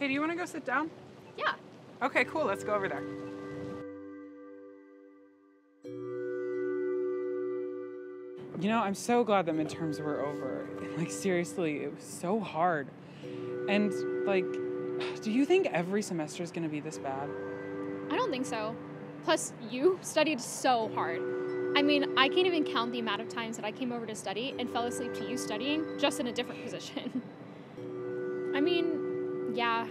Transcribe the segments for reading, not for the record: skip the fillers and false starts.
Hey, do you want to go sit down? Yeah. Okay, cool. Let's go over there. You know, I'm so glad that midterms were over. Like, seriously, it was so hard. And, like, do you think every semester is going to be this bad? I don't think so. Plus, you studied so hard. I mean, I can't even count the amount of times that I came over to study and fell asleep to you studying, just in a different position. I mean, yeah,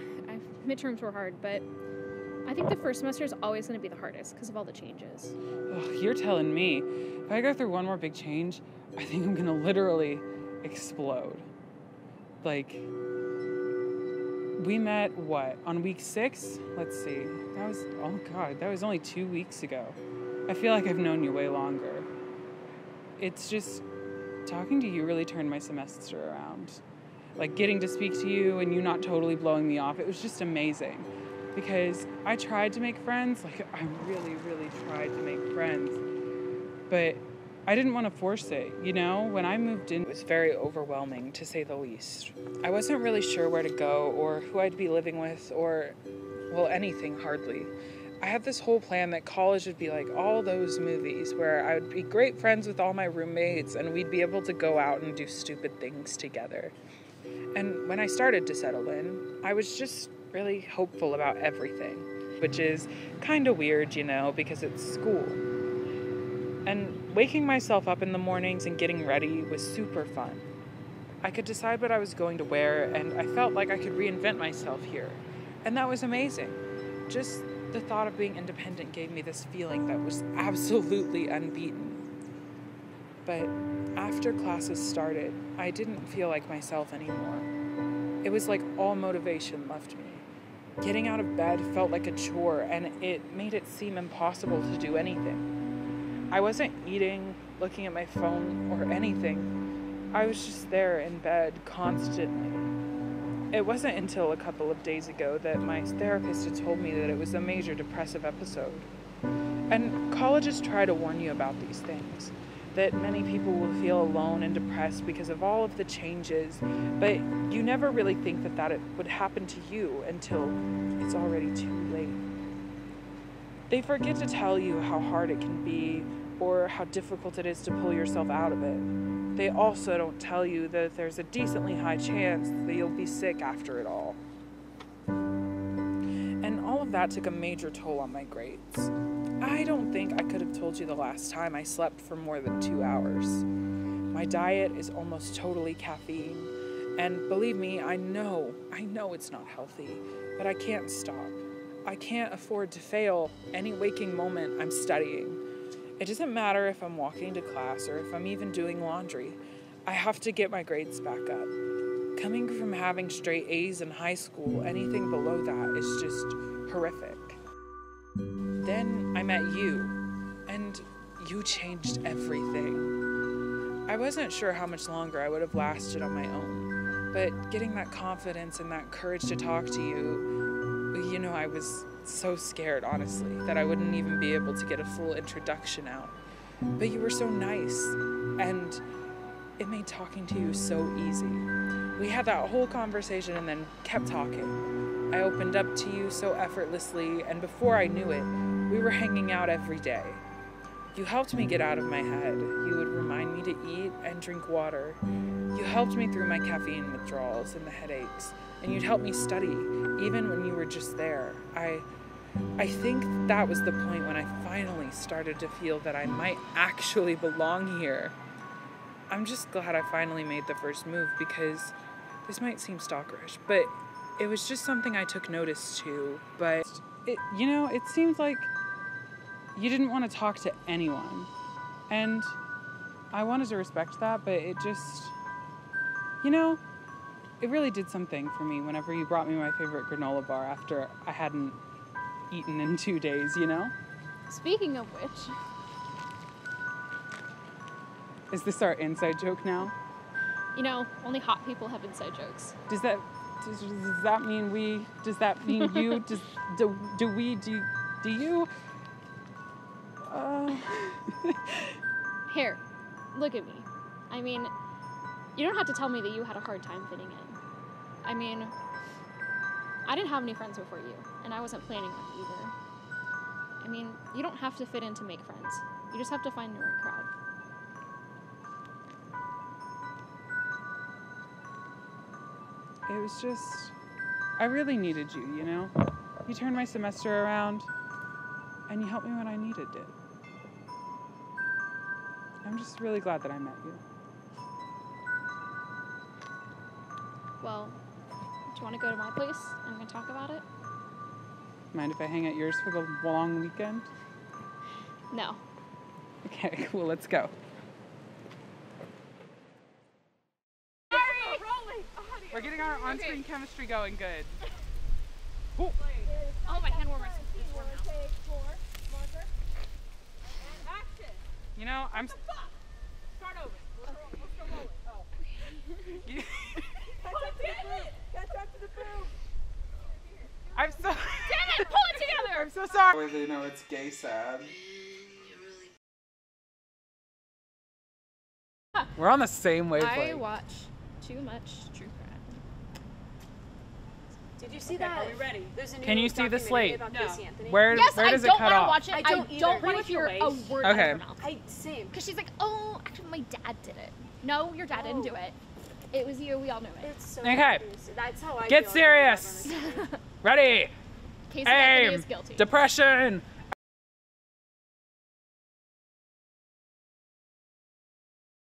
midterms were hard, but I think the first semester is always going to be the hardest because of all the changes. Ugh, you're telling me. If I go through one more big change, I think I'm going to literally explode. Like, we met, on week 6? Let's see. That was only 2 weeks ago. I feel like I've known you way longer. It's just, talking to you really turned my semester around. Like, getting to speak to you and you not totally blowing me off, it was just amazing. Because I tried to make friends, like, I really, really tried to make friends. But I didn't want to force it, you know? When I moved in, it was very overwhelming, to say the least. I wasn't really sure where to go or who I'd be living with or, well, anything hardly. I had this whole plan that college would be like all those movies where I would be great friends with all my roommates and we'd be able to go out and do stupid things together. And when I started to settle in, I was just really hopeful about everything, which is kind of weird, you know, because it's school. And waking myself up in the mornings and getting ready was super fun. I could decide what I was going to wear, and I felt like I could reinvent myself here. And that was amazing. Just the thought of being independent gave me this feeling that was absolutely unbeaten. But after classes started, I didn't feel like myself anymore. It was like all motivation left me. Getting out of bed felt like a chore, and it made it seem impossible to do anything. I wasn't eating, looking at my phone, or anything. I was just there in bed constantly. It wasn't until a couple of days ago that my therapist had told me that it was a major depressive episode. And colleges try to warn you about these things, that many people will feel alone and depressed because of all of the changes, but you never really think that it would happen to you until it's already too late. They forget to tell you how hard it can be or how difficult it is to pull yourself out of it. They also don't tell you that there's a decently high chance that you'll be sick after it all. And all of that took a major toll on my grades. I don't think I could have told you the last time I slept for more than 2 hours. My diet is almost totally caffeine. And believe me, I know it's not healthy, but I can't stop. I can't afford to fail any waking moment I'm studying. It doesn't matter if I'm walking to class or if I'm even doing laundry. I have to get my grades back up. Coming from having straight A's in high school, anything below that is just horrific. Then I met you, and you changed everything. I wasn't sure how much longer I would have lasted on my own, but getting that confidence and that courage to talk to you, you know, I was so scared, honestly, that I wouldn't even be able to get a full introduction out. But you were so nice, and it made talking to you so easy. We had that whole conversation and then kept talking. I opened up to you so effortlessly, and before I knew it, we were hanging out every day. You helped me get out of my head. You would remind me to eat and drink water. You helped me through my caffeine withdrawals and the headaches, and you'd help me study, even when you were just there. I think that was the point when I finally started to feel that I might actually belong here. I'm just glad I finally made the first move, because this might seem stalkerish, but it was just something I took notice to. But it seems like you didn't want to talk to anyone, and I wanted to respect that, but it just, it really did something for me whenever you brought me my favorite granola bar after I hadn't eaten in 2 days, Speaking of which... Is this our inside joke now? Only hot people have inside jokes. Does that mean we? Does that mean you? Do you? Here, look at me. I mean, you don't have to tell me that you had a hard time fitting in. I mean, I didn't have any friends before you, and I wasn't planning on it either. I mean, you don't have to fit in to make friends. You just have to find the right crowd. It was just, I really needed you, you know? You turned my semester around, and you helped me when I needed it. I'm just really glad that I met you. Well, do you want to go to my place and we can talk about it? Mind if I hang at yours for the long weekend? No. Okay, cool, let's go. We're getting our on-screen chemistry going good. Ooh. Oh, my hand warmer is warm now. You know, I'm... Start over. We'll still roll it. Oh. Catch up to the boom. I'm so... Damn it! Pull it together! I'm so sorry. They know it's gay sad. We're on the same wavelength. I watch too much true crime. Did you see that? Are we ready? There's a new Can you see the slate? about No. Casey Anthony. Where Yes, does I it don't cut want to off? watch it. I don't don't want either. to hear Which a way? word Okay. out of her mouth. Same. Because she's like, oh, actually, my dad did it. No, your dad didn't do it. It was you. We all knew it. It's so Okay. confusing. That's how I Get feel serious. Ready? Casey Anthony Aim. is guilty. Depression.